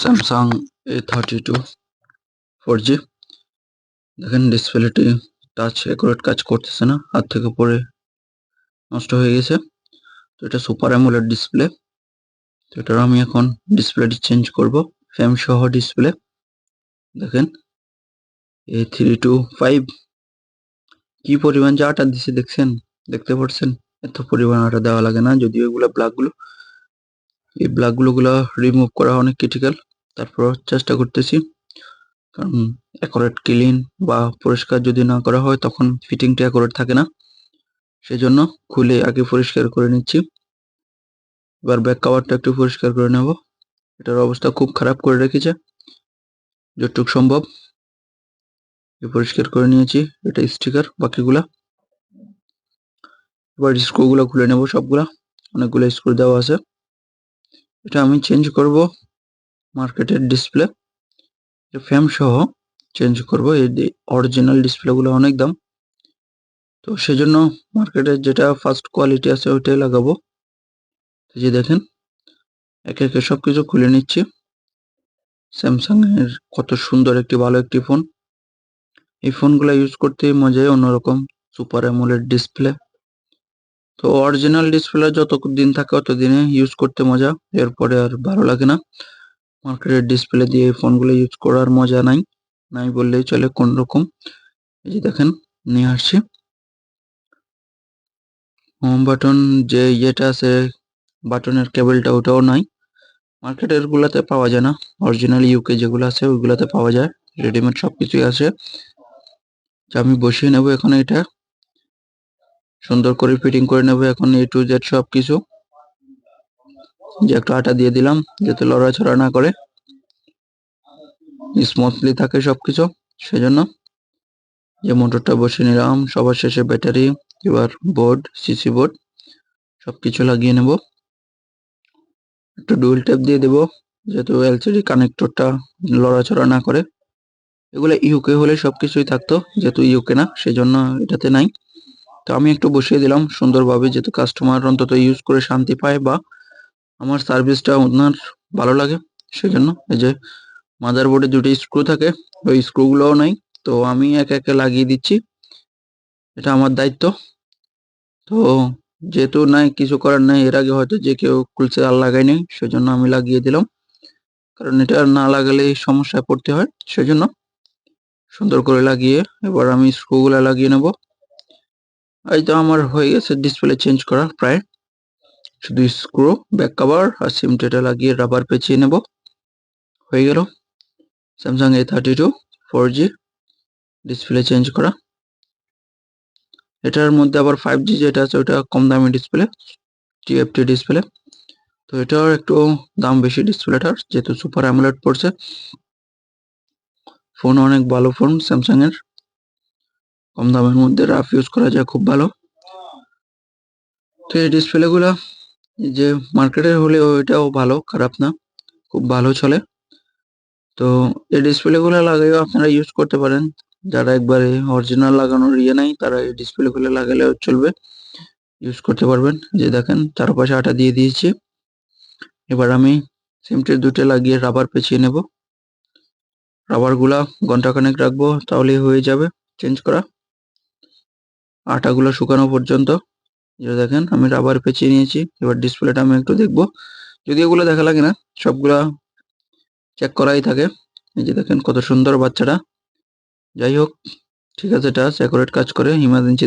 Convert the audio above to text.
Samsung A32 4G। দেখেন ডিসপ্লেটি touch accurate কাজ করতেছে না, হাত থেকে পড়ে নষ্ট হয়ে গেছে। তো এটা সুপার অ্যামোলেড ডিসপ্লে। তো এটার আমি এখন ডিসপ্লেটি চেঞ্জ করব, ফ্রেম সহ ডিসপ্লে। দেখেন A325 কি পরিমাণ যে আটা দিছে দেখছেন, দেখতে পাচ্ছেন? এত পরিমাণ আটা দেওয়া লাগে না, যদিও এগুলো ব্ল্যাকগুলো, এই ব্ল্যাকগুলো রিমুভ করা অনেক ক্রিটিক্যাল। তারপর চেষ্টা করতেছি, কারণ অ্যাকুরেট ক্লিন বা পরিষ্কার যদি না করা হয় তখন ফিটিংটা অ্যাকুরেট থাকে না, সেজন্য খুলে আগে পরিষ্কার করে নিচ্ছি। এবার ব্যাক কভারটা একটু পরিষ্কার করে নেব। এটার অবস্থা খুব খারাপ করে রেখেছে, যতটুকু সম্ভব পরিষ্কার করে নিয়েছি। এটা স্টিকার বাকিগুলা। এবার স্ক্রুগুলো খুলে নেব সবগুলা, অনেকগুলো স্ক্রু দেওয়া আছে। এটা আমি চেঞ্জ করব মার্কেটের ডিসপ্লে, ফ্রেম সহ চেঞ্জ করব। এই অরিজিনাল ডিসপ্লেগুলো অনেক দাম, তো সেজন্য মার্কেটের যেটা ফার্স্ট কোয়ালিটি আছে ওইটাই লাগাবো। যে দেখেন একে একে সবকিছু খুলে নিচ্ছি। স্যামসাং এর কত সুন্দর একটি ভালো একটি ফোন। এই ফোনগুলো ইউজ করতে মজাই অন্যরকম, সুপার অ্যামোলেড ডিসপ্লে। তো অরিজিনাল ডিসপ্লে যত দিন থাকে তত দিনে ইউজ করতে মজা, এরপরে আর ভালো লাগে না। মার্কেটের ডিসপ্লে দিয়ে এই ফোনগুলো ইউজ করার মজা নাই, নাই বললেই চলে কোন রকম। এই যে দেখেন নিয়ে আসছি। হোম বাটন যে ইয়েটা আছে, বাটনের কেবলটা, ওটাও নাই। মার্কেটের গুলাতে পাওয়া যায় না, অরিজিনাল ইউকে যেগুলো আছে ওইগুলাতে পাওয়া যায়, রেডিমেড সবকিছুই আছে। আমি বসিয়ে নেব এখন, এটা সুন্দর করে ফিটিং করে নেব এখন A to Z সবকিছু। যে একটু আটা দিয়ে দিলাম যাতে লড়াছড়া না করে, স্মুথলি থাকে সবকিছু, সেজন্য। যে মোটরটা বসিয়ে নিলাম, সবার শেষে ব্যাটারি, এবার বোর্ড, সিসি বোর্ড সবকিছু লাগিয়ে নেব। একটু ডুয়েল টেপ দিয়ে দেব যেহেতু এলসিডি কানেক্টরটা লড়াচড়া না করে। এগুলো ইউকে হলে সবকিছুই থাকতো, যেহেতু ইউকে না সেজন্য এটাতে নাই। তো আমি একটু বসিয়ে দিলাম সুন্দরভাবে, যেহেতু কাস্টমার অন্তত ইউজ করে শান্তি পায় বা আমার সার্ভিসটা ওনার ভালো লাগে, সেজন্য। এই যে মাদারবোর্ডে দুটো স্ক্রু থাকে, ওই স্ক্রুগুলোও নাই, তো আমি একে একে লাগিয়ে দিচ্ছি, এটা আমার দায়িত্ব। তো যেহেতু নাই, কিছু করার নাই, এর আগে হয়তো যে কেউ খুলছে আর লাগায়নি, সেজন্য আমি লাগিয়ে দিলাম, কারণ এটা না লাগালে সমস্যায় পড়তে হয়, সেজন্য সুন্দর করে লাগিয়ে এবার আমি স্ক্রুগুলো লাগিয়ে নেব। এই তো আমার হয়ে গেছে ডিসপ্লে চেঞ্জ করা প্রায়। শুধু স্ক্রু, ব্যাক কভার আর সিমটেটা লাগিয়ে রাবার পেঁচিয়ে নেব, হয়ে গেল Samsung A32 4G display change করা। এটার মধ্যে আবার 5G যেটা আছে ওটা কম দামি ডিসপ্লে, TFT ডিসপ্লে। তো এটার একটু দাম বেশি ডিসপ্লেটার, যেহেতু সুপার অ্যামোলেড পড়ছে। ফোন অনেক ভালো ফোন স্যামসাং এর, কম দামের মধ্যে রাফ ইউজ করা যায়, খুব ভালো। তো এই ডিসপ্লে গুলা যে মার্কেটের হলে ওইটাও ভালো, খারাপ না, খুব ভালো চলে। তো এই ডিসপ্লে গুলো লাগাইও আপনারা ইউজ করতে পারেন, যারা একবারে অরিজিনাল লাগানোর ইয়ে নাই তারা এই ডিসপ্লে গুলো লাগালেও চলবে, ইউজ করতে পারবেন। যে দেখেন চারপাশে আটা দিয়ে দিয়েছি। এবার আমি সিমটের দুটো লাগিয়ে রাবার পেঁচিয়ে নেব। রাবার গুলা ঘন্টাখানেক রাখবো, তাহলেই হয়ে যাবে চেঞ্জ করা, আটাগুলো শুকানো পর্যন্ত। যে দেখেন আমি রাবার পেঁচিয়ে নিয়েছি। এবার ডিসপ্লেটা আমি একটু দেখবো, যদি এগুলো দেখা লাগে না, সবগুলা চেক করাই থাকে। এই যে দেখেন কত সুন্দর বাচ্চাটা। যাই হোক, ঠিক আছে, টাচ অ্যাকুরেট কাজ করে, ইমার্জেন্সি